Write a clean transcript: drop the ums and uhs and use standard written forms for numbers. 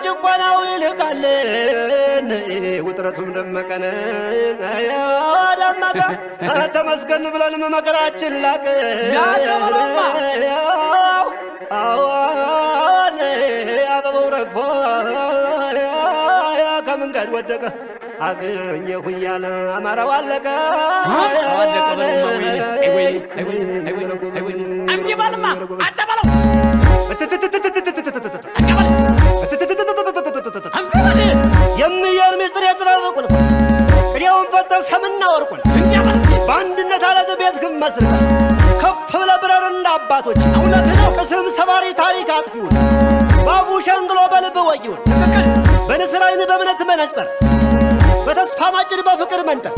ጭቆናው ይልቃልን ውጥረቱም ደመቀን ደመቀ ተመስገን ብለን መከራችን ላቅ አዎን አበባው ረግፎ ከመንገድ ወደቀ አገኘሁ እያለ አማራው አለቀ የሚየር ምስጢር የጥበብ ቅኔውን ፈጠር ሰምና ወርቁን በአንድነት አለት ቤት ግን መስርታ ከፍ ብለ ብረር እንደ አባቶች ቅስም ሰባሪ ታሪክ አጥፊውን ባቡ ሸንግሎ በልብ ወጊውን በንስር ዓይን በእምነት መነጸር በተስፋ ማጭድ በፍቅር መንጠር